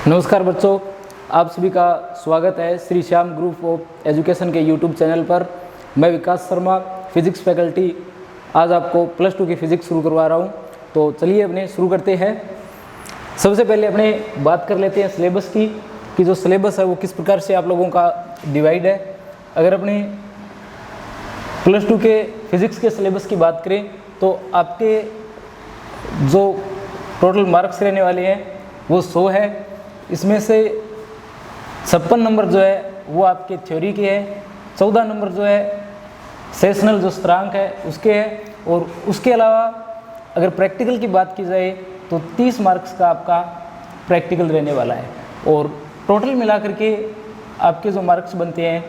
नमस्कार बच्चों, आप सभी का स्वागत है Shri Shyam group of education के यूट्यूब चैनल पर। मैं विकास शर्मा, फिजिक्स फैकल्टी, आज आपको प्लस 2 की फिजिक्स शुरू करवा रहा हूं। तो चलिए अपने शुरू करते हैं। सबसे पहले अपने बात कर लेते हैं सिलेबस की, कि जो सिलेबस है वो किस प्रकार से आप लोगों का डिवाइड है। अगर अपने प्लस 2 के फिजिक्स के सिलेबस की बात करें तो आपके जो टोटल मार्क्स रहने वाले हैं वो 100 है। इसमें से 56 नंबर जो है वो आपके थ्योरी के है, 14 नंबर जो है सेशनल जो स्थिरांक है उसके है, और उसके अलावा अगर प्रैक्टिकल की बात की जाए तो 30 मार्क्स का आपका प्रैक्टिकल रहने वाला है। और टोटल मिलाकर के आपके जो मार्क्स बनते हैं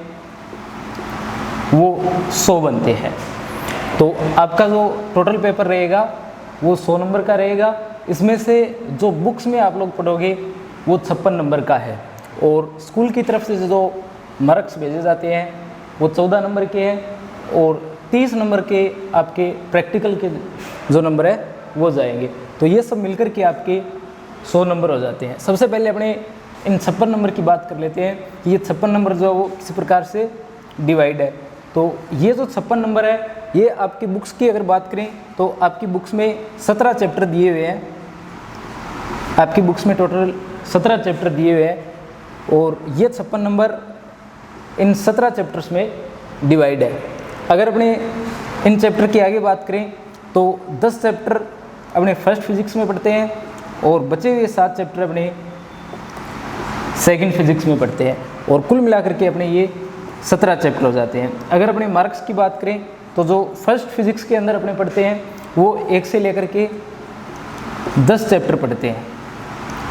वो 100 बनते हैं। तो आपका जो टोटल पेपर रहेगा वो 100 नंबर का रहेगा। इसमें से जो बुक्स में आप लोग पढ़ोगे वो 56 नंबर का है, और स्कूल की तरफ से जो मार्क्स भेजे जाते हैं वो 14 नंबर के हैं, और 30 नंबर के आपके प्रैक्टिकल के जो नंबर है वो जाएंगे। तो ये सब मिलकर के आपके 100 नंबर हो जाते हैं। सबसे पहले अपने इन 56 नंबर की बात कर लेते हैं कि ये 56 नंबर जो है वो किसी प्रकार से डिवाइड है। तो ये जो 56 नंबर है ये आपकी बुक्स की अगर बात करें तो आपकी बुक्स में 17 चैप्टर दिए हुए हैं। आपकी बुक्स में टोटल 17 चैप्टर दिए हुए हैं, और ये 56 नंबर इन 17 चैप्टर्स में डिवाइड है। अगर अपने इन चैप्टर की आगे बात करें तो 10 चैप्टर अपने फर्स्ट फिजिक्स में पढ़ते हैं, और बचे हुए 7 चैप्टर अपने सेकंड फिजिक्स में पढ़ते हैं, और कुल मिलाकर के अपने ये 17 चैप्टर हो जाते हैं। अगर अपने मार्क्स की बात करें तो जो फर्स्ट फिजिक्स के अंदर अपने पढ़ते हैं वो 1 से लेकर के 10 चैप्टर पढ़ते हैं।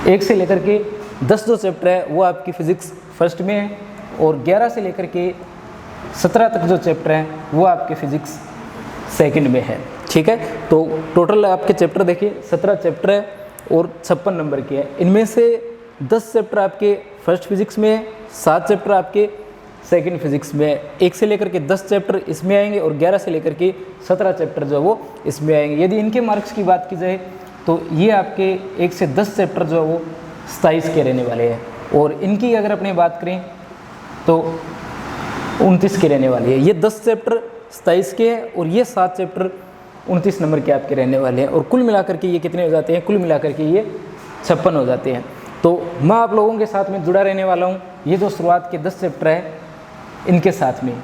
1 से लेकर के 10 जो चैप्टर है वो आपकी फिजिक्स फर्स्ट में है, और 11 से लेकर के 17 तक जो चैप्टर हैं वो आपके फिजिक्स सेकंड में है। ठीक है, तो टोटल आपके चैप्टर देखिए 17 चैप्टर है और 56 नंबर के हैं। इनमें से 10 चैप्टर आपके फर्स्ट फिजिक्स में है, 7 चैप्टर आपके सेकंड फिजिक्स में है। 1 से लेकर के 10 चैप्टर इसमें आएंगे, और 11 से लेकर के 17 चैप्टर जो है वो इसमें आएंगे। यदि इनके मार्क्स की बात की जाए तो ये आपके 1 से 10 चैप्टर जो है वो 27 के रहने वाले हैं, और इनकी अगर अपने बात करें तो 29 के रहने वाली है। ये 10 चैप्टर 27 के हैं, और ये 7 चैप्टर 29 नंबर के आपके रहने वाले हैं, और कुल मिलाकर के ये कितने हो जाते हैं? कुल मिलाकर के ये 56 हो जाते हैं। तो मैं आप लोगों के साथ में जुड़ा रहने वाला हूँ ये जो शुरुआत के 10 चैप्टर है इनके साथ में।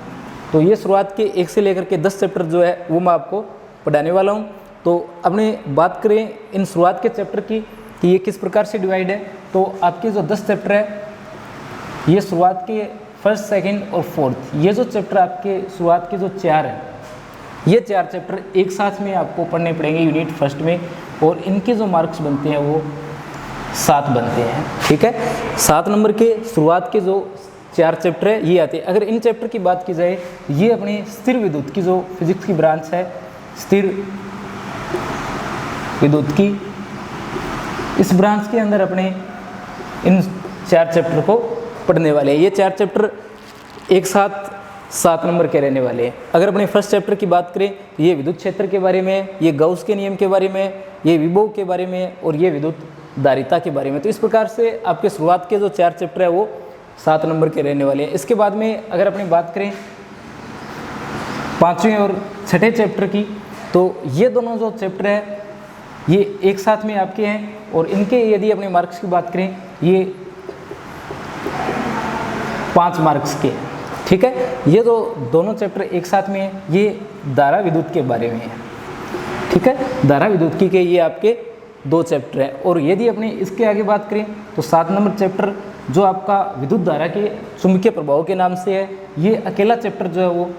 तो ये शुरुआत के 1 से लेकर के 10 चैप्टर जो है वो मैं आपको पढ़ाने वाला हूँ। तो अपने बात करें इन शुरुआत के चैप्टर की कि ये किस प्रकार से डिवाइड है, तो आपके जो 10 चैप्टर है ये शुरुआत के फर्स्ट, सेकंड और फोर्थ, ये जो चैप्टर आपके शुरुआत के जो 4 हैं ये 4 चैप्टर एक साथ में आपको पढ़ने पड़ेंगे यूनिट फर्स्ट में, और इनके जो मार्क्स बनते हैं वो 7 बनते हैं। ठीक है, 7 नंबर के शुरुआत के जो 4 चैप्टर है ये आते हैं। अगर इन चैप्टर की बात की जाए, ये अपने स्थिर विद्युत की जो फिजिक्स की ब्रांच है, स्थिर विद्युत की, इस ब्रांच के अंदर अपने इन 4 चैप्टर को पढ़ने वाले हैं। ये 4 चैप्टर एक साथ 7 नंबर के रहने वाले हैं। अगर अपने फर्स्ट चैप्टर की बात करें तो ये विद्युत क्षेत्र के बारे में, ये गाउस के नियम के बारे में, ये विभव के बारे में, और ये विद्युत धारिता के बारे में। तो इस प्रकार से आपके शुरुआत के जो 4 चैप्टर है वो 7 नंबर के रहने वाले हैं। इसके बाद में अगर अपनी बात करें 5वें और 6ठे चैप्टर की, तो ये दोनों जो चैप्टर है ये एक साथ में आपके हैं, और इनके यदि अपने मार्क्स की बात करें ये 5 मार्क्स के। ठीक है, ये जो दोनों चैप्टर एक साथ में हैं ये धारा विद्युत के बारे में है। ठीक है, धारा विद्युत की के ये आपके 2 चैप्टर हैं। और यदि अपने इसके आगे बात करें तो 7 नंबर चैप्टर जो आपका विद्युत धारा के चुंबकीय प्रभाव के नाम से है, ये अकेला चैप्टर जो है वो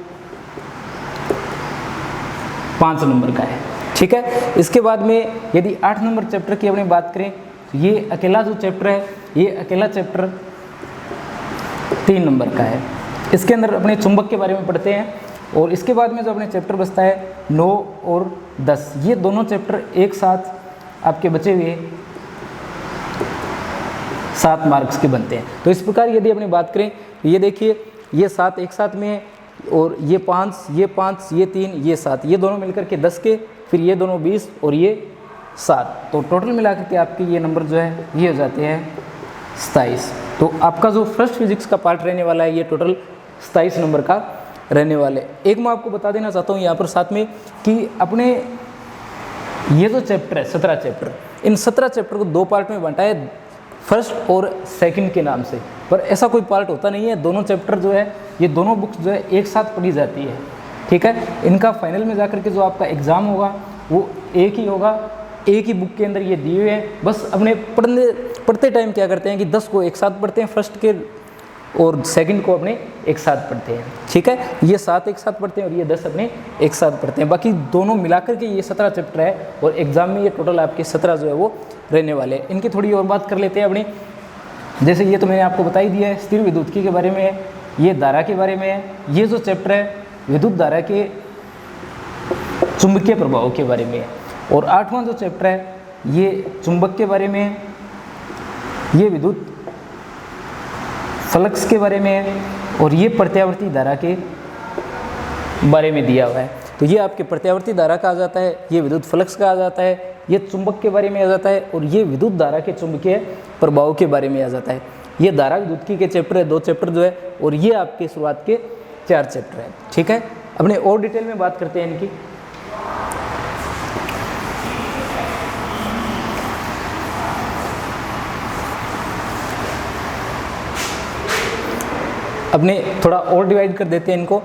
5 नंबर का है। ठीक है, इसके बाद में यदि 8 नंबर चैप्टर की अपनी बात करें तो ये अकेला जो चैप्टर है ये अकेला चैप्टर 3 नंबर का है। इसके अंदर अपने चुंबक के बारे में पढ़ते हैं, और इसके बाद में जो अपने चैप्टर बचता है 9 और 10, ये दोनों चैप्टर एक साथ आपके बचे हुए 7 मार्क्स के बनते हैं। तो इस प्रकार यदि अपनी बात करें तो ये देखिए ये 7 एक साथ में है, और ये 5, ये 5, ये 3, ये 7, ये दोनों मिलकर के 10 के, फिर ये दोनों 20 और ये 7। तो टोटल मिलाकर के आपके ये नंबर जो है ये हो जाते हैं 27। तो आपका जो फर्स्ट फिजिक्स का पार्ट रहने वाला है ये टोटल 27 नंबर का रहने वाले। एक मैं आपको बता देना चाहता हूँ यहाँ पर साथ में कि अपने ये जो चैप्टर है 17 चैप्टर, इन 17 चैप्टर को 2 पार्ट में बांटा है, फर्स्ट और सेकंड के नाम से। पर ऐसा कोई पार्ट होता नहीं है, दोनों चैप्टर जो है ये दोनों बुक्स जो है एक साथ पढ़ी जाती है, ठीक है। इनका फाइनल में जाकर के जो आपका एग्ज़ाम होगा वो एक ही होगा, एक ही बुक के अंदर ये दिए हुए हैं। बस अपने पढ़ते टाइम क्या करते हैं कि 10 को एक साथ पढ़ते हैं फर्स्ट के, और सेकंड को अपने एक साथ पढ़ते हैं, ठीक है। ये 7 एक साथ पढ़ते हैं और ये 10 अपने एक साथ पढ़ते हैं। बाकी दोनों मिलाकर के ये 17 चैप्टर है और एग्जाम में ये टोटल आपके 17 जो है वो रहने वाले हैं। इनकी थोड़ी और बात कर लेते हैं अपनी। जैसे ये तो मैंने आपको बता ही दिया है, स्थिर विद्युत्की के बारे में है, ये धारा के बारे में है। ये जो चैप्टर है विद्युत धारा के चुंबकीय प्रभाव के बारे में है। और 8वां जो चैप्टर है ये चुंबक के बारे में है, ये विद्युत फ्लक्स के बारे में है, और ये प्रत्यावर्ती धारा के बारे में दिया हुआ है। तो ये आपके प्रत्यावर्ती धारा का आ जाता है, ये विद्युत फ्लक्स का आ जाता है, ये चुंबक के बारे में आ जाता है, और ये विद्युत धारा के चुंबकीय प्रभाव के बारे में आ जाता है। ये धारा विद्युत्की के चैप्टर है, 2 चैप्टर जो है, और ये आपके शुरुआत के 4 चैप्टर है, ठीक है। अपने और डिटेल में बात करते हैं इनकी। अपने थोड़ा और डिवाइड कर देते हैं इनको।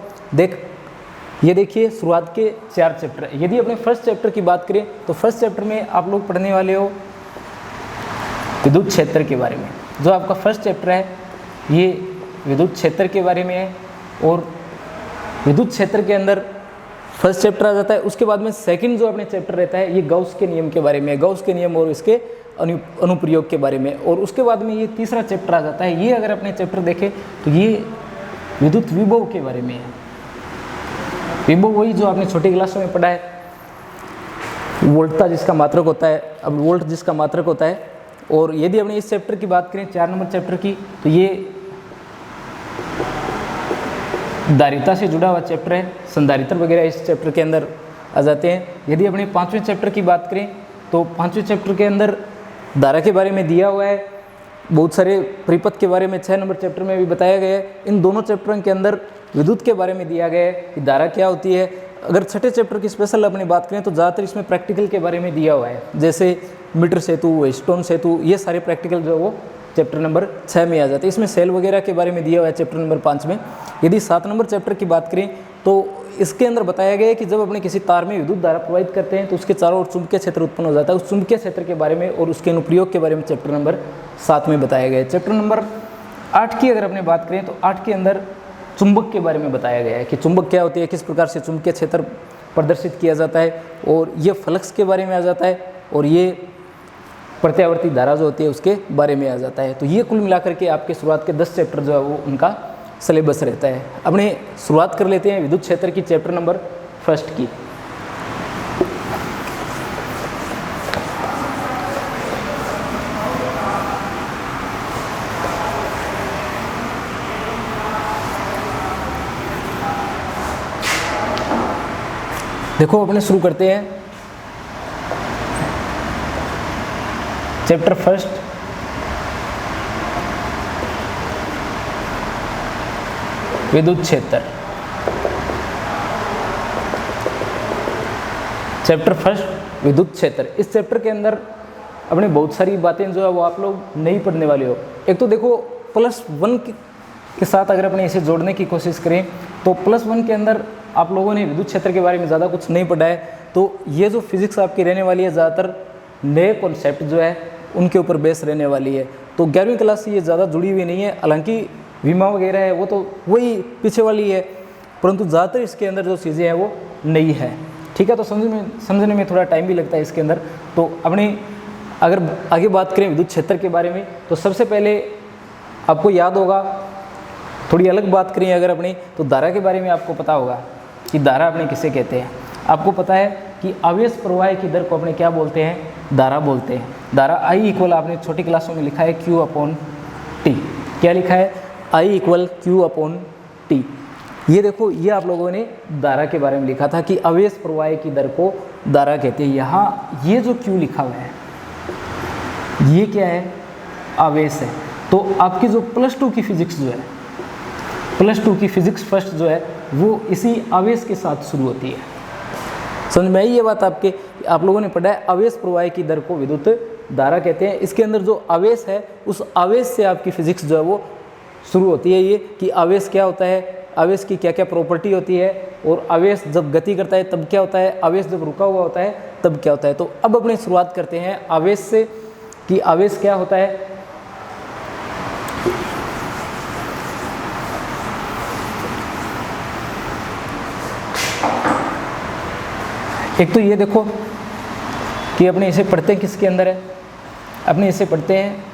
ये देखिए शुरुआत के 4 चैप्टर। यदि अपने फर्स्ट चैप्टर की बात करें तो फर्स्ट चैप्टर में आप लोग पढ़ने वाले हो विद्युत क्षेत्र के बारे में। जो आपका फर्स्ट चैप्टर है ये विद्युत क्षेत्र के बारे में है, और विद्युत क्षेत्र के अंदर फर्स्ट चैप्टर आ जाता है। उसके बाद में सेकंड जो अपने चैप्टर रहता है ये गाउस के नियम के बारे में, गाउस के नियम और इसके अनुप्रयोग के बारे में। और उसके बाद में ये तीसरा चैप्टर आ जाता है। ये अगर अपने चैप्टर देखें तो ये विद्युत विभव के बारे में है। विभव वही जो आपने छोटी क्लासों में पढ़ा है, वोल्टता जिसका मात्रक होता है, अब वोल्ट जिसका मात्रक होता है। और यदि अपने इस चैप्टर की बात करें 4 नंबर चैप्टर की, तो ये धारिता से जुड़ा हुआ चैप्टर है, संधारित्र वगैरह इस चैप्टर के अंदर आ जाते हैं। यदि अपने 5वें चैप्टर की बात करें तो 5वें चैप्टर के अंदर धारा के बारे में दिया हुआ है, बहुत सारे परिपथ के बारे में 6 नंबर चैप्टर में भी बताया गया है। इन दोनों चैप्टरों के अंदर विद्युत के बारे में दिया गया है कि धारा क्या होती है। अगर छठे चैप्टर की स्पेशल अपनी बात करें तो ज़्यादातर इसमें प्रैक्टिकल के बारे में दिया हुआ है, जैसे मीटर सेतु, स्टोन सेतु, ये सारे प्रैक्टिकल जो है वो चैप्टर नंबर 6 में आ जाते हैं। इसमें सेल वगैरह के बारे में दिया हुआ है चैप्टर नंबर 5 में। यदि 7 नंबर चैप्टर की बात करें तो इसके अंदर बताया गया है कि जब अपने किसी तार में विद्युत धारा प्रवाहित करते हैं तो उसके चारों ओर चुंबकीय क्षेत्र उत्पन्न हो जाता है। उस चुंबकीय क्षेत्र के बारे में और उसके अनुप्रयोग के बारे में चैप्टर नंबर 7 में बताया गया है। चैप्टर नंबर 8 की अगर अपने बात करें तो 8 के अंदर चुंबक के बारे में बताया गया है कि चुंबक क्या होती है, किस प्रकार से चुंबकीय क्षेत्र प्रदर्शित किया जाता है, और ये फ्लक्स के बारे में आ जाता है, और ये प्रत्यावर्ती धारा जो होती है उसके बारे में आ जाता है। तो ये कुल मिलाकर के आपके शुरुआत के 10 चैप्टर जो है वो उनका सिलेबस रहता है। अपने शुरुआत कर लेते हैं विद्युत क्षेत्र की चैप्टर नंबर 1 की। देखो अपने शुरू करते हैं चैप्टर 1 विद्युत क्षेत्र। चैप्टर 1 विद्युत क्षेत्र। इस चैप्टर के अंदर अपने बहुत सारी बातें जो है वो आप लोग नहीं पढ़ने वाले हो। एक तो देखो +1 के साथ अगर अपने इसे जोड़ने की कोशिश करें तो +1 के अंदर आप लोगों ने विद्युत क्षेत्र के बारे में ज़्यादा कुछ नहीं पढ़ा है। तो ये जो फिजिक्स आपकी रहने वाली है ज़्यादातर नए कॉन्सेप्ट जो है उनके ऊपर बेस रहने वाली है। तो 11वीं क्लास से ये ज़्यादा जुड़ी हुई नहीं है, हालांकि विमा वगैरह है वो तो वही पीछे वाली है, परंतु ज़्यादातर इसके अंदर जो चीज़ें हैं वो नई है, ठीक है। तो समझने में थोड़ा टाइम भी लगता है इसके अंदर। तो अपने अगर आगे बात करें विद्युत क्षेत्र के बारे में तो सबसे पहले आपको याद होगा, थोड़ी अलग बात करें अगर अपनी, तो धारा के बारे में आपको पता होगा कि धारा अपने किसे कहते हैं। आपको पता है कि आवेश प्रवाह की दर को अपने क्या बोलते हैं, धारा बोलते हैं। धारा I आपने छोटी क्लासों में लिखा है Q/T। क्या लिखा है? I = Q/T। ये देखो, ये आप लोगों ने धारा के बारे में लिखा था कि आवेश प्रवाह की दर को धारा कहते हैं। यहाँ ये जो Q लिखा हुआ है ये क्या है? आवेश है। तो आपकी जो +2 की फिजिक्स जो है, +2 की फिजिक्स फर्स्ट जो है वो इसी आवेश के साथ शुरू होती है। समझ में आई ये बात आपके? आप लोगों ने पढ़ा है आवेश प्रवाह की दर को विद्युत धारा कहते हैं। इसके अंदर जो आवेश है उस आवेश से आपकी फिजिक्स जो है वो शुरू होती है। ये कि आवेश क्या होता है, आवेश की क्या क्या प्रॉपर्टी होती है, और आवेश जब गति करता है तब क्या होता है, आवेश जब रुका हुआ होता है तब क्या होता है। तो अब अपनी शुरुआत करते हैं आवेश से कि आवेश क्या होता है। एक तो ये देखो कि अपने इसे पढ़ते हैं किसके अंदर है, अपने इसे पढ़ते हैं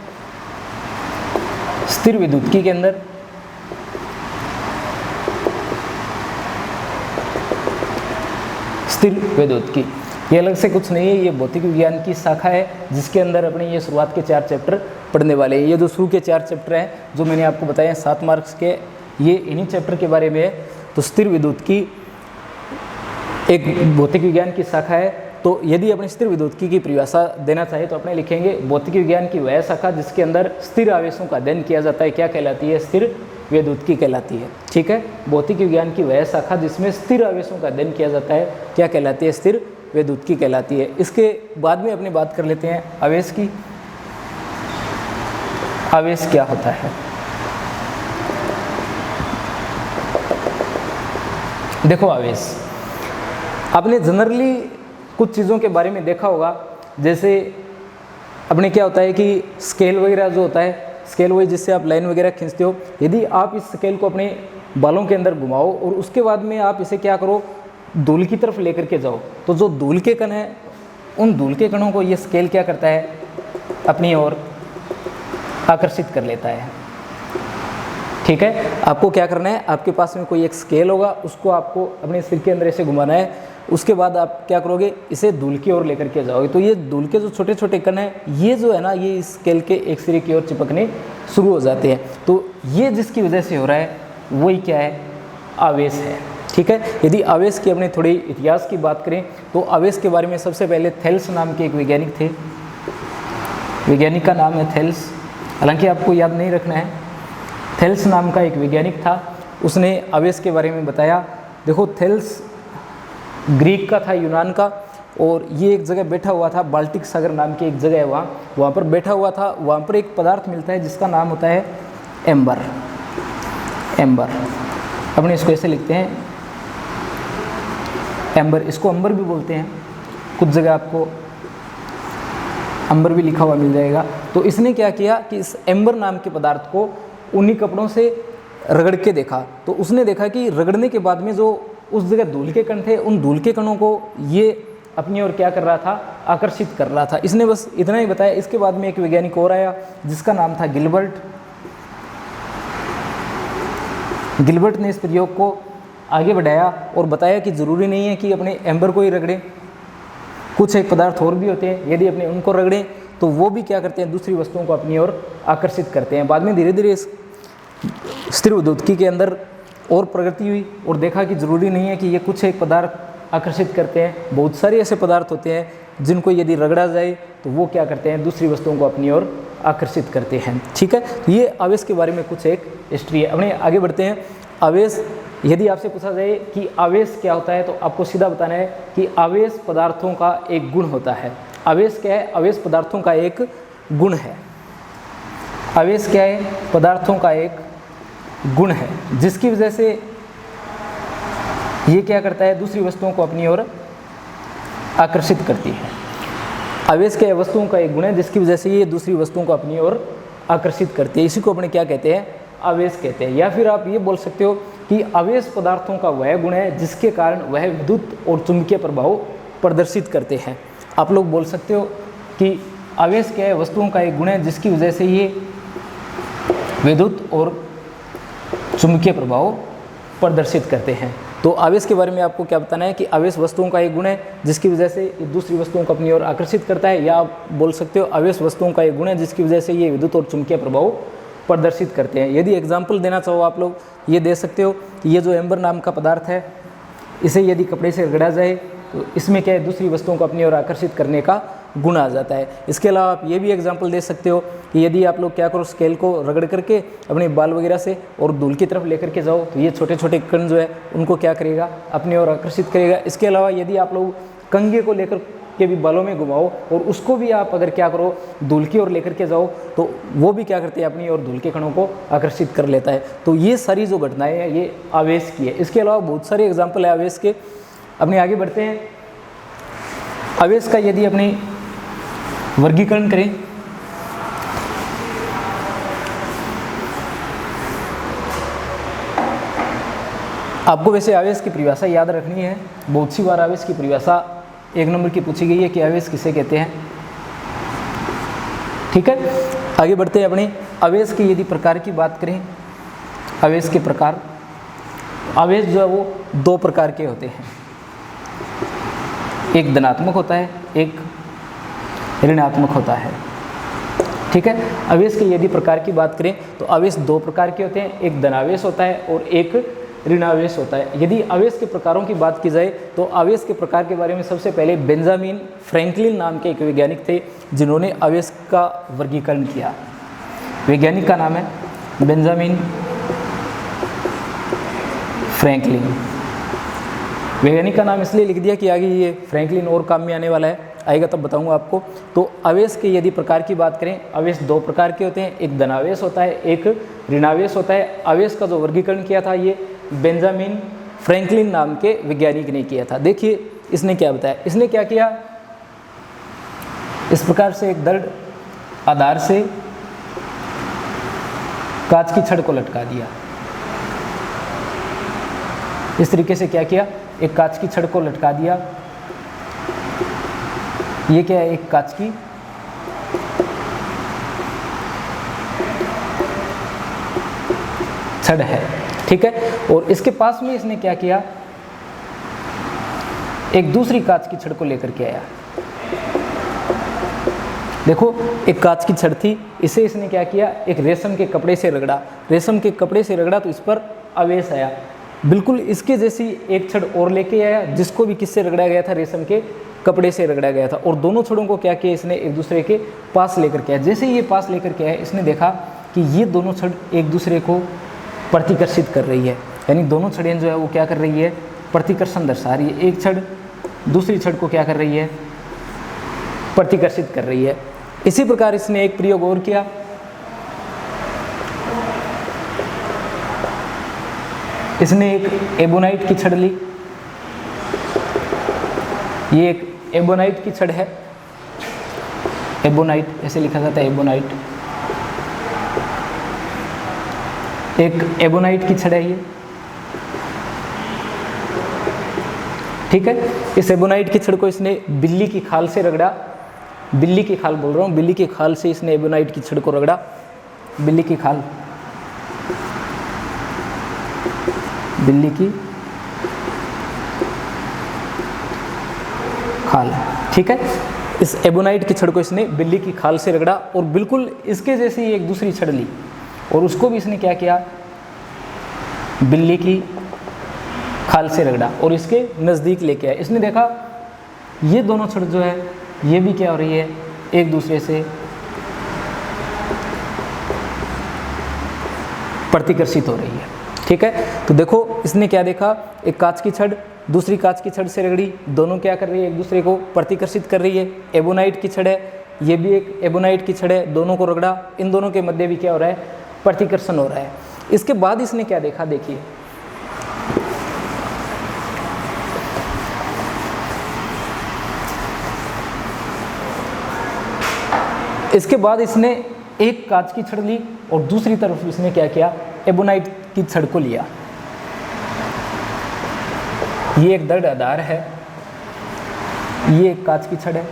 स्थिर विद्युत्की के अंदर। स्थिर विद्युत्की ये अलग से कुछ नहीं है, ये भौतिक विज्ञान की शाखा है जिसके अंदर अपने ये शुरुआत के 4 चैप्टर पढ़ने वाले हैं। ये जो शुरू के 4 चैप्टर हैं जो मैंने आपको बताए हैं 7 मार्क्स के, ये इन्हीं चैप्टर के बारे में है। तो स्थिर विद्युत्की एक भौतिक विज्ञान की शाखा है। तो यदि अपने स्थिर विद्युत्की की परिभाषा देना चाहे तो अपने लिखेंगे भौतिक विज्ञान की वह शाखा जिसके अंदर स्थिर आवेशों का अध्ययन किया जाता है, क्या कहलाती है, स्थिर विद्युत्की कहलाती है। ठीक है, भौतिक विज्ञान की वह शाखा जिसमें स्थिर आवेशों का अध्ययन किया जाता है, क्या कहलाती है, स्थिर विद्युत्की कहलाती है। इसके बाद में अपनी बात कर लेते हैं आवेश की। आवेश क्या होता है? देखो आवेश आपने जनरली कुछ चीज़ों के बारे में देखा होगा, जैसे अपने क्या होता है कि स्केल वगैरह जो होता है, स्केल वही जिससे आप लाइन वगैरह खींचते हो, यदि आप इस स्केल को अपने बालों के अंदर घुमाओ और उसके बाद में आप इसे क्या करो, धूल की तरफ लेकर के जाओ, तो जो धूल के कण हैं उन धूल के कणों को ये स्केल क्या करता है, अपनी ओर आकर्षित कर लेता है। ठीक है, आपको क्या करना है, आपके पास में कोई एक स्केल होगा, उसको आपको अपने सिर के अंदर ऐसे घुमाना है। उसके बाद आप क्या करोगे, इसे धूल की ओर लेकर के जाओगे, तो ये धूल के जो छोटे छोटे कण हैं ये जो है ना, ये इस स्केल के एक सिरे की ओर चिपकने शुरू हो जाते हैं। तो ये जिसकी वजह से हो रहा है वही क्या है, आवेश है। ठीक है, यदि आवेश की अपने थोड़ी इतिहास की बात करें तो आवेश के बारे में सबसे पहले थेल्स नाम के एक वैज्ञानिक थे। वैज्ञानिक का नाम है थेल्स, हालांकि आपको याद नहीं रखना है। थेल्स नाम का एक वैज्ञानिक था, उसने आवेश के बारे में बताया। देखो थेल्स ग्रीक का था, यूनान का, और ये एक जगह बैठा हुआ था, बाल्टिक सागर नाम की एक जगह है वहाँ पर बैठा हुआ था। वहाँ पर एक पदार्थ मिलता है जिसका नाम होता है एम्बर। एम्बर अपने इसको ऐसे लिखते हैं एम्बर, इसको अंबर भी बोलते हैं, कुछ जगह आपको अंबर भी लिखा हुआ मिल जाएगा। तो इसने क्या किया कि इस एम्बर नाम के पदार्थ को उन्हीं कपड़ों से रगड़ के देखा, तो उसने देखा कि रगड़ने के बाद में जो उस जगह धूल के कण थे, उन धूल के कणों को ये अपनी ओर क्या कर रहा था, आकर्षित कर रहा था। इसने बस इतना ही बताया। इसके बाद में एक वैज्ञानिक और आया जिसका नाम था गिलबर्ट। गिलबर्ट ने इस प्रयोग को आगे बढ़ाया और बताया कि ज़रूरी नहीं है कि अपने एम्बर को ही रगड़ें, कुछ एक पदार्थ और भी होते हैं, यदि अपने उनको रगड़ें तो वो भी क्या करते हैं, दूसरी वस्तुओं को अपनी ओर आकर्षित करते हैं। बाद में धीरे धीरे इस स्थिर विद्युत्की के अंदर और प्रगति हुई और देखा कि ज़रूरी नहीं है कि ये कुछ एक पदार्थ आकर्षित करते हैं, बहुत सारे ऐसे पदार्थ होते हैं जिनको यदि रगड़ा जाए तो वो क्या करते हैं, दूसरी वस्तुओं को अपनी ओर आकर्षित करते हैं। ठीक है, तो ये आवेश के बारे में कुछ एक हिस्ट्री है। अपने आगे बढ़ते हैं। आवेश, यदि आपसे पूछा जाए कि आवेश क्या होता है तो आपको सीधा बताना है कि आवेश पदार्थों का एक गुण होता है। आवेश क्या है, आवेश पदार्थों का एक गुण है। आवेश क्या है, पदार्थों का एक गुण है जिसकी वजह से ये क्या करता है, दूसरी वस्तुओं को अपनी ओर आकर्षित करती है। आवेश क्या है, वस्तुओं का एक गुण है जिसकी वजह से ये दूसरी वस्तुओं को अपनी ओर आकर्षित करती है। इसी को अपने क्या कहते हैं, आवेश कहते हैं। या फिर आप ये बोल सकते हो कि आवेश पदार्थों का वह गुण है जिसके कारण वह विद्युत और चुंबकीय प्रभाव प्रदर्शित करते हैं। आप लोग बोल सकते हो कि आवेश क्या है, वस्तुओं का एक गुण है जिसकी वजह से ये विद्युत और चुंबकीय प्रभाव प्रदर्शित करते हैं। तो आवेश के बारे में आपको क्या बताना है कि आवेश वस्तुओं का एक गुण है जिसकी वजह से दूसरी वस्तुओं को अपनी ओर आकर्षित करता है। या आप बोल सकते हो आवेश वस्तुओं का एक गुण है जिसकी वजह से ये विद्युत और चुंबकीय प्रभाव प्रदर्शित करते हैं। यदि एग्जाम्पल देना चाहो आप लोग ये दे सकते हो कि ये जो एम्बर नाम का पदार्थ है, इसे यदि कपड़े से रगड़ा जाए तो इसमें क्या है, दूसरी वस्तुओं को अपनी ओर आकर्षित करने का गुण आ जाता है। इसके अलावा आप ये भी एग्जांपल दे सकते हो कि यदि आप लोग क्या करो, स्केल को रगड़ करके अपने बाल वगैरह से और धूल की तरफ लेकर के जाओ, तो ये छोटे छोटे कण जो है उनको क्या करेगा, अपनी ओर आकर्षित करेगा। इसके अलावा यदि आप लोग कंघे को लेकर के भी बालों में घुमाओ और उसको भी आप अगर क्या करो, धूल की ओर लेकर के जाओ, तो वो भी क्या करते हैं, अपनी ओर धूल के कणों को आकर्षित कर लेता है। तो ये सारी जो घटनाएं हैं ये आवेश की है। इसके अलावा बहुत सारे एग्जाम्पल है आवेश के। अपने आगे बढ़ते हैं। आवेश का यदि अपने वर्गीकरण करें, आपको वैसे आवेश की परिभाषा याद रखनी है। बहुत सी बार आवेश की परिभाषा 1 नंबर की पूछी गई है कि आवेश किसे कहते हैं। ठीक है, आगे बढ़ते हैं। अपने आवेश की यदि प्रकार की बात करें, आवेश के प्रकार, आवेश जो है वो 2 प्रकार के होते हैं। एक धनात्मक होता है, एक ऋणात्मक होता है। ठीक है, आवेश के यदि प्रकार की बात करें तो आवेश 2 प्रकार के होते हैं, एक धनावेश होता है और एक ऋणावेश होता है। यदि आवेश के प्रकारों की बात की जाए तो आवेश के प्रकार के बारे में सबसे पहले बेंजामिन फ्रैंकलिन नाम के एक वैज्ञानिक थे जिन्होंने आवेश का वर्गीकरण किया। वैज्ञानिक का नाम है बेंजामिन फ्रैंकलिन। वैज्ञानिक का नाम इसलिए लिख दिया कि आगे ये फ्रैंकलिन और काम में आने वाला है, आएगा तब बताऊंगा आपको। तो आवेश के यदि प्रकार की बात करें, आवेश 2 प्रकार के होते हैं, एक धनावेश होता है, एक ऋणावेश होता है। आवेश का जो वर्गीकरण किया था ये बेंजामिन फ्रैंकलिन नाम के वैज्ञानिक ने किया था। देखिए इसने क्या बताया, इसने क्या किया, इस प्रकार से एक दृढ़ आधार से कांच की छड़ को लटका दिया। इस तरीके से क्या किया, एक कांच की छड़ को लटका दिया। ये क्या है, एक कांच की छड़ है। ठीक है, और इसके पास में इसने क्या किया, एक दूसरी कांच की छड़ को लेकर के आया। देखो एक कांच की छड़ थी, इसे इसने क्या किया, एक रेशम के कपड़े से रगड़ा। रेशम के कपड़े से रगड़ा तो इस पर आवेश आया। बिल्कुल इसके जैसी एक छड़ और लेके आया जिसको भी किससे रगड़ा गया था, रेशम के कपड़े से रगड़ा गया था। और दोनों छड़ों को क्या किया, इसने एक दूसरे के पास लेकर के आया। जैसे ये पास लेकर के आया, इसने देखा कि ये दोनों छड़ एक दूसरे को प्रतिकर्षित कर रही है, यानी दोनों छड़ें जो है वो क्या कर रही है, प्रतिकर्षण दर्शा रही है। एक छड़ दूसरी छड़ को क्या कर रही है, प्रतिकर्षित कर रही है। इसी प्रकार इसने एक प्रयोग और किया। इसने एक एबोनाइट की छड़ ली। ये एक एबोनाइट की छड़ है, एबोनाइट ऐसे लिखा जाता है, एबोनाइट। एक एबोनाइट की छड़ है ये। ठीक है, इस एबोनाइट की छड़ को इसने बिल्ली की खाल से रगड़ा। बिल्ली की खाल बोल रहा हूँ, बिल्ली की खाल से इसने एबोनाइट की छड़ को रगड़ा। बिल्ली की खाल, बिल्ली की खाल। ठीक है, इस एबोनाइट की छड़ को इसने बिल्ली की खाल से रगड़ा और बिल्कुल इसके जैसी एक दूसरी छड़ ली और उसको भी इसने क्या किया, बिल्ली की खाल से रगड़ा और इसके नज़दीक लेके आया। इसने देखा ये दोनों छड़ जो है ये भी क्या हो रही है, एक दूसरे से प्रतिकर्षित हो रही है। ठीक है, तो देखो इसने क्या देखा, एक कांच की छड़ दूसरी कांच की छड़ से रगड़ी, दोनों क्या कर रही है, एक दूसरे को प्रतिकर्षित कर रही है। एबोनाइट की छड़ है, ये भी एक एबोनाइट की छड़ है, दोनों को रगड़ा, इन दोनों के मध्य भी क्या हो रहा है, प्रतिकर्षण हो रहा है। इसके बाद इसने क्या देखा, देखिए इसके बाद इसने एक कांच की छड़ ली और दूसरी तरफ इसने क्या किया, एबोनाइट की छड़ को लिया। ये एक दृढ़ आधार है, ये एक कांच की छड़ है,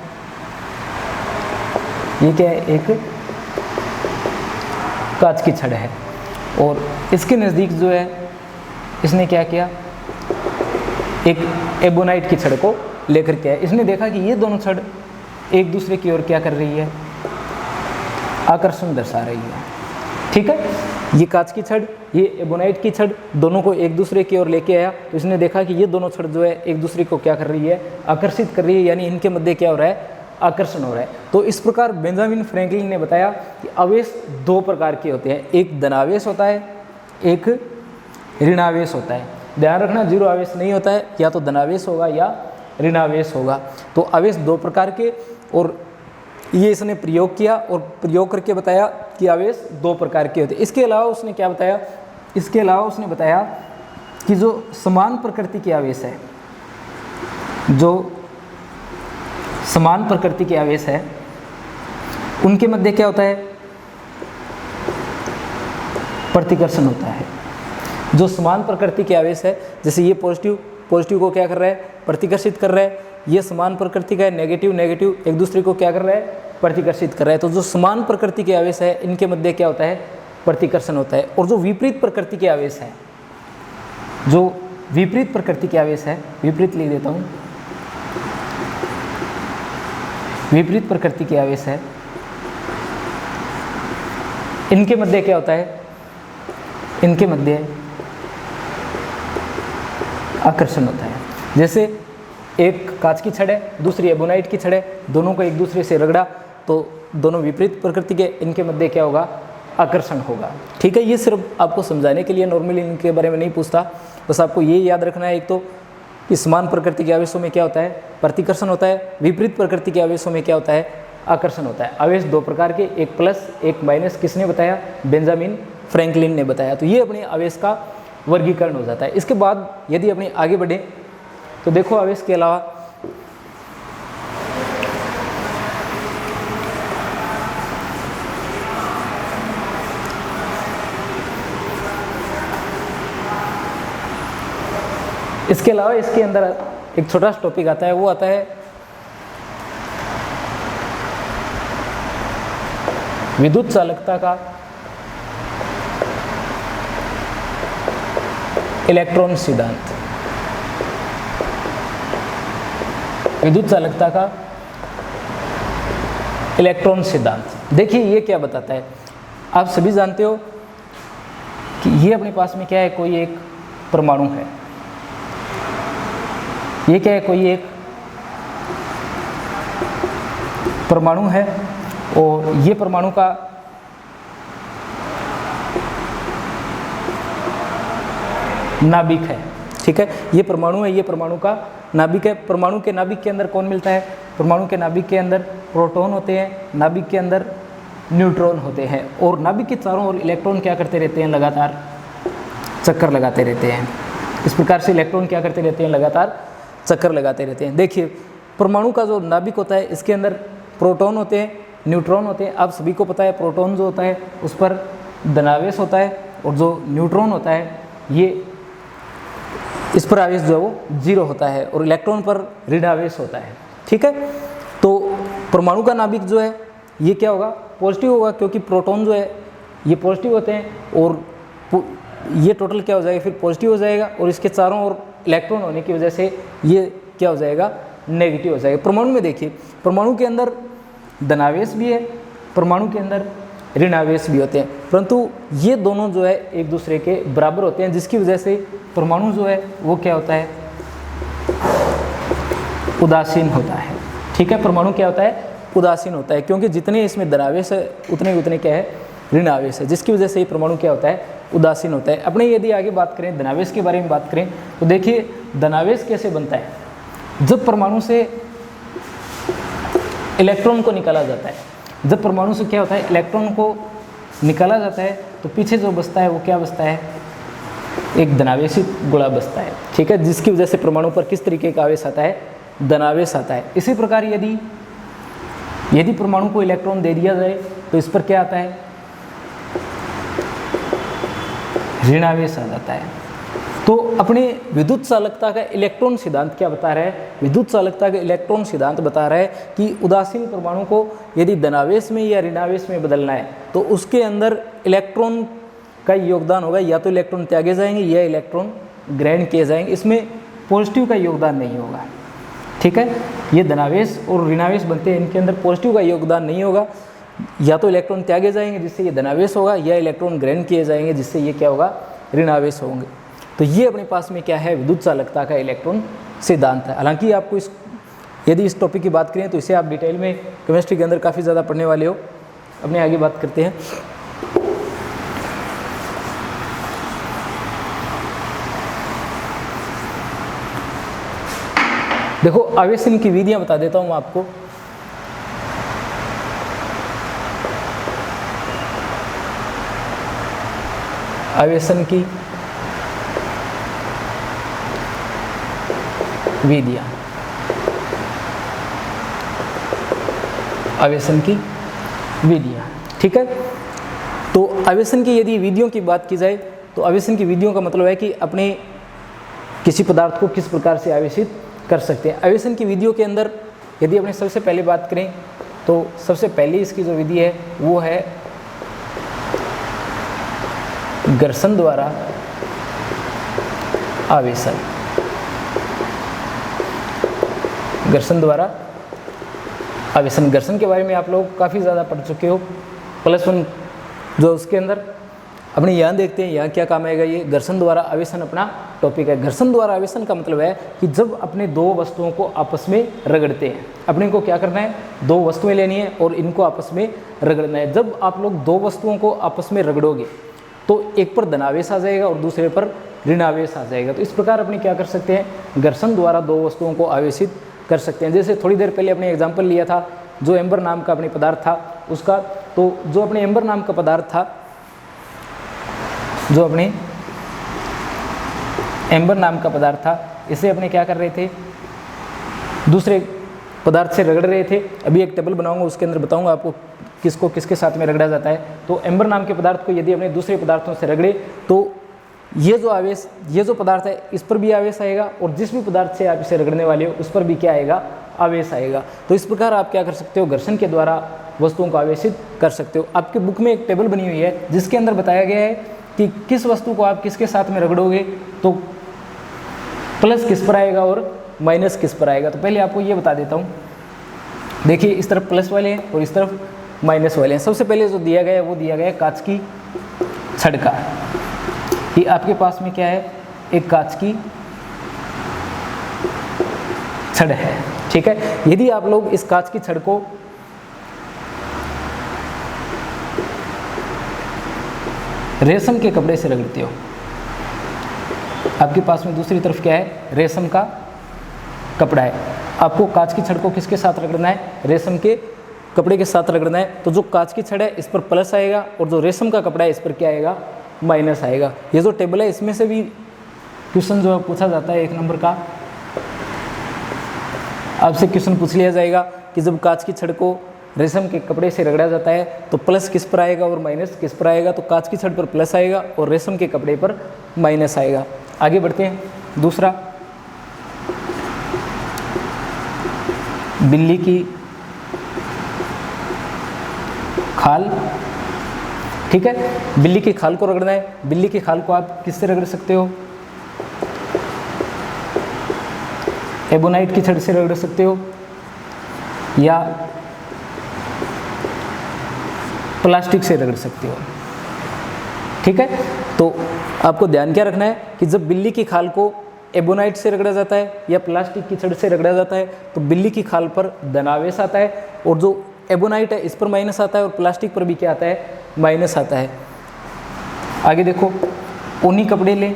ये क्या है, एक कांच की छड़ है। और इसके नज़दीक जो है इसने क्या किया, एक एबोनाइट की छड़ को लेकर के आया। इसने देखा कि ये दोनों छड़ एक दूसरे की ओर क्या कर रही है, आकर्षण दर्शा रही है। ठीक है, ये कांच की छड़, ये एबोनाइट की छड़, दोनों को एक दूसरे की ओर लेके आया तो इसने देखा कि ये दोनों छड़ जो है एक दूसरे को क्या कर रही है, आकर्षित कर रही है, यानी इनके मध्य क्या हो रहा है, आकर्षण हो रहा है। तो इस प्रकार बेंजामिन फ्रैंकलिन ने बताया कि आवेश दो प्रकार के होते हैं, एक धनावेश होता है, एक ऋणावेश होता है। ध्यान रखना, जीरो आवेश नहीं होता है, या तो धनावेश होगा या ऋणावेश होगा। तो आवेश दो प्रकार के, और ये इसने प्रयोग किया और प्रयोग करके बताया कि आवेश दो प्रकार के होते हैं। इसके अलावा उसने क्या बताया, इसके अलावा उसने बताया कि जो समान प्रकृति के आवेश है, जो समान प्रकृति के आवेश है, उनके मध्य क्या होता है, प्रतिकर्षण होता है। जो समान प्रकृति के आवेश है, जैसे ये पॉजिटिव पॉजिटिव को क्या कर रहा है, प्रतिकर्षित कर रहा है, ये समान प्रकृति का है, नेगेटिव नेगेटिव एक दूसरे को क्या कर रहा है, प्रतिकर्षित कर रहा है। तो जो समान प्रकृति के आवेश है, इनके मध्य क्या होता है, प्रतिकर्षण होता है। और जो विपरीत प्रकृति के आवेश है, जो विपरीत प्रकृति के आवेश है, विपरीत लिख देता हूँ, विपरीत प्रकृति के आवेश है, इनके मध्य क्या होता है, इनके मध्य आकर्षण होता है। जैसे एक कांच की छड़ है, दूसरी एबोनाइट की छड़ है, दोनों को एक दूसरे से रगड़ा तो दोनों विपरीत प्रकृति के, इनके मध्य क्या होगा, आकर्षण होगा। ठीक है, ये सिर्फ आपको समझाने के लिए, नॉर्मली इनके बारे में नहीं पूछता, बस आपको ये याद रखना है एक तो कि समान प्रकृति के आवेशों में क्या होता है, प्रतिकर्षण होता है, विपरीत प्रकृति के आवेशों में क्या होता है, आकर्षण होता है। आवेश दो प्रकार के, एक प्लस एक माइनस, किसने बताया, बेंजामिन फ्रैंकलिन ने बताया। तो ये अपने आवेश का वर्गीकरण हो जाता है। इसके बाद यदि अपने आगे बढ़े तो देखो, आवेश के अलावा इसके अंदर एक छोटा सा टॉपिक आता है, वो आता है विद्युत चालकता का इलेक्ट्रॉन सिद्धांत। विद्युत चालकता का इलेक्ट्रॉन सिद्धांत। देखिए ये क्या बताता है, आप सभी जानते हो कि ये अपने पास में क्या है, कोई एक परमाणु है, ये क्या है, कोई एक परमाणु है, और ये परमाणु का नाभिक है। ठीक है, ये परमाणु है, ये परमाणु का नाभिक है। परमाणु के नाभिक के अंदर कौन मिलता है, परमाणु के नाभिक के अंदर प्रोटॉन होते हैं, नाभिक के अंदर न्यूट्रॉन होते हैं, और नाभिक के चारों ओर इलेक्ट्रॉन क्या करते रहते हैं, लगातार चक्कर लगाते रहते हैं। इस प्रकार से इलेक्ट्रॉन क्या करते रहते हैं, लगातार चक्कर लगाते रहते हैं। देखिए, परमाणु का जो नाभिक होता है, इसके अंदर प्रोटॉन होते हैं, न्यूट्रॉन होते हैं। आप सभी को पता है, प्रोटॉन जो होता है उस पर धनावेश होता है, और जो न्यूट्रॉन होता है, ये इस पर आवेश जो है वो जीरो होता है, और इलेक्ट्रॉन पर ऋणावेश होता है। ठीक है, तो परमाणु का नाभिक जो है ये क्या होगा, पॉजिटिव होगा, क्योंकि प्रोटॉन जो है ये पॉजिटिव होते हैं, और ये टोटल क्या हो जाएगा, फिर पॉजिटिव हो जाएगा, और इसके चारों ओर इलेक्ट्रॉन होने की वजह से ये क्या हो जाएगा, नेगेटिव हो जाएगा। परमाणु में देखिए, परमाणु के अंदर धनावेश भी है, परमाणु के अंदर ऋणावेश भी होते हैं, परंतु ये दोनों जो है एक दूसरे के बराबर होते हैं, जिसकी वजह से परमाणु जो है वो क्या होता है, उदासीन होता है। ठीक है, परमाणु क्या होता है, उदासीन होता है, क्योंकि जितने इसमें धनावेश है उतने क्या है, ऋणावेश है, जिसकी वजह से ये परमाणु क्या होता है, उदासीन होता है। अपने यदि आगे बात करें, धनावेश के बारे में बात करें, तो देखिए धनावेश कैसे बनता है, जब परमाणु से इलेक्ट्रॉन को निकाला जाता है, जब परमाणु से क्या होता है, इलेक्ट्रॉन को निकाला जाता है, तो पीछे जो बचता है वो क्या बचता है, एक धनावेशी गोला बचता है। ठीक है, जिसकी वजह से परमाणु पर किस तरीके का आवेश आता है, धनावेश आता है। इसी प्रकार यदि परमाणु को इलेक्ट्रॉन दे दिया जाए तो इस पर क्या आता है, ऋणावेश आ जाता है। तो अपने विद्युत चालकता का इलेक्ट्रॉन सिद्धांत क्या बता रहा है, विद्युत चालकता का इलेक्ट्रॉन सिद्धांत बता रहा है कि उदासीन परमाणु को यदि धनावेश में या ऋणावेश में बदलना है तो उसके अंदर इलेक्ट्रॉन का योगदान होगा, या तो इलेक्ट्रॉन त्यागे जाएंगे या इलेक्ट्रॉन ग्रहण किए जाएंगे, इसमें पॉजिटिव का योगदान नहीं होगा। ठीक है, ये धनावेश और ऋणावेश बनते हैं, इनके अंदर पॉजिटिव का योगदान नहीं होगा, या तो इलेक्ट्रॉन त्यागे जाएंगे जिससे ये धनावेश होगा, या इलेक्ट्रॉन ग्रहण किए जाएंगे जिससे ये क्या होगा, ऋणावेश होंगे। तो ये अपने पास में क्या है, विद्युत चालकता का इलेक्ट्रॉन सिद्धांत है। हालांकि आपको यदि इस टॉपिक की बात करें तो इसे आप डिटेल में केमिस्ट्री के अंदर काफ़ी ज़्यादा पढ़ने वाले हो। अपने आगे बात करते हैं। देखो आवेशन की विधियां बता देता हूं आपको। आवेशन की विधियां, आवेशन की विधियां, ठीक है। तो आवेशन की यदि विधियों की बात की जाए तो आवेशन की विधियों का मतलब है कि अपने किसी पदार्थ को किस प्रकार से आवेशित कर सकते हैं। आवेशन की विधियों के अंदर यदि अपने सबसे पहले बात करें तो सबसे पहले इसकी जो विधि है वो है घर्षण द्वारा आवेशन। घर्षण द्वारा आवेशन, घर्षण के बारे में आप लोग काफ़ी ज़्यादा पढ़ चुके हो +1 जो उसके अंदर। अपने यहाँ देखते हैं यहाँ क्या काम आएगा। ये घर्षण द्वारा आवेशन अपना टॉपिक है। घर्षण द्वारा आवेशन का मतलब है कि जब अपने दो वस्तुओं को आपस में रगड़ते हैं, अपने को क्या करना है, दो वस्तुएं लेनी है और इनको आपस में रगड़ना है। जब आप लोग दो वस्तुओं को आपस में रगड़ोगे तो एक पर धनावेश आ जाएगा और दूसरे पर ऋणावेश आ जाएगा। तो इस प्रकार अपने क्या कर सकते हैं, घर्षण द्वारा दो वस्तुओं को आवेशित कर सकते हैं। जैसे थोड़ी देर पहले अपने एग्जाम्पल लिया था जो एम्बर नाम का अपने पदार्थ था उसका, तो जो अपने एम्बर नाम का पदार्थ था, जो अपने एम्बर नाम का पदार्थ था, इसे अपने क्या कर रहे थे, दूसरे पदार्थ से रगड़ रहे थे। अभी एक टेबल बनाऊंगा उसके अंदर बताऊंगा आपको किसको किसके साथ में रगड़ा जाता है। तो एम्बर नाम के पदार्थ को यदि अपने दूसरे पदार्थों से रगड़े तो ये जो आवेश, ये जो पदार्थ है इस पर भी आवेश आएगा और जिस भी पदार्थ से आप इसे रगड़ने वाले हो उस पर भी क्या आएगा, आवेश आएगा। तो इस प्रकार आप क्या कर सकते हो, घर्षण के द्वारा वस्तुओं को आवेशित कर सकते हो। आपके बुक में एक टेबल बनी हुई है जिसके अंदर बताया गया है कि किस वस्तु को आप किसके साथ में रगड़ोगे तो प्लस किस पर आएगा और माइनस किस पर आएगा। तो पहले आपको ये बता देता हूँ। देखिए इस तरफ प्लस वाले हैं और इस तरफ माइनस वाले हैं। सबसे पहले जो दिया गया है वो दिया गया है कांच की छड़का। कि आपके पास में क्या है, एक कांच की छड़ है, ठीक है। यदि आप लोग इस कांच की छड़ को रेशम के कपड़े से रगड़ते हो, आपके पास में दूसरी तरफ क्या है, रेशम का कपड़ा है। आपको कांच की छड़ को किसके साथ रगड़ना है, रेशम के कपड़े के साथ रगड़ना है। तो जो कांच की छड़ है इस पर प्लस आएगा और जो रेशम का कपड़ा है इस पर क्या आएगा, माइनस आएगा। ये जो टेबल है इसमें से भी क्वेश्चन जो है पूछा जाता है 1 नंबर का। आपसे क्वेश्चन पूछ लिया जाएगा कि जब कांच की छड़ को रेशम के कपड़े से रगड़ा जाता है तो प्लस किस पर आएगा और माइनस किस पर आएगा। तो कांच की छड़ पर प्लस आएगा और रेशम के कपड़े पर माइनस आएगा। आगे बढ़ते हैं। दूसरा, बिल्ली की खाल, ठीक है। बिल्ली की खाल को रगड़ना है। बिल्ली की खाल को आप किससे रगड़ सकते हो, एबोनाइट की छड़ से रगड़ सकते हो या प्लास्टिक से रगड़ सकते हो, ठीक है। तो आपको ध्यान क्या रखना है कि जब बिल्ली की खाल को एबोनाइट से रगड़ा जाता है या प्लास्टिक की छड़ से रगड़ा जाता है तो बिल्ली की खाल पर धनावेश आता है और जो एबोनाइट है इस पर माइनस आता है और प्लास्टिक पर भी क्या आता है, माइनस आता है। आगे देखो, ऊनी कपड़े ले।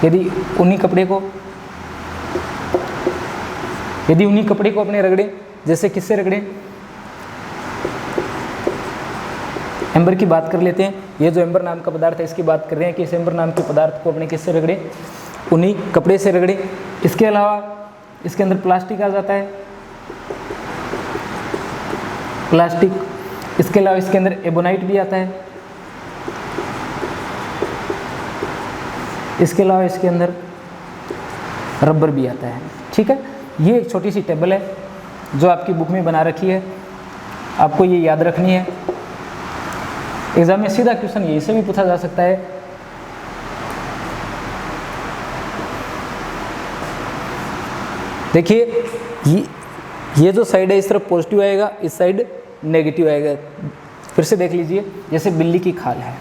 यदि ऊनी कपड़े को अपने रगड़े, जैसे किससे रगड़े, एम्बर की बात कर लेते हैं। ये जो एम्बर नाम का पदार्थ है इसकी बात कर रहे हैं कि इस एम्बर नाम के पदार्थ को अपने किससे रगड़े, ऊनी कपड़े से रगड़े। इसके अलावा इसके अंदर प्लास्टिक आ जाता है, प्लास्टिक। इसके अलावा इसके अंदर एबोनाइट भी आता है। इसके अलावा इसके अंदर रबर भी आता है, ठीक है। ये एक छोटी सी टेबल है जो आपकी बुक में बना रखी है, आपको ये याद रखनी है। एग्जाम में सीधा क्वेश्चन यही से भी पूछा जा सकता है। देखिए ये जो साइड है इस तरफ पॉजिटिव आएगा, इस साइड नेगेटिव आएगा। फिर से देख लीजिए, जैसे बिल्ली की खाल है,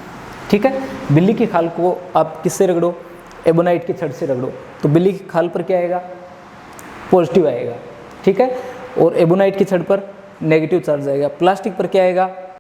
ठीक है। बिल्ली की खाल को आप किससे रगड़ो, एबोनाइट की छड़ से रगड़ो तो बिल्ली की खाल पर क्या आएगा, पॉजिटिव आएगा। ठीक है। और एबोनाइट की छड़ पर नेगेटिव चार्ज आएगा। प्लास्टिक पर क्या आएगा,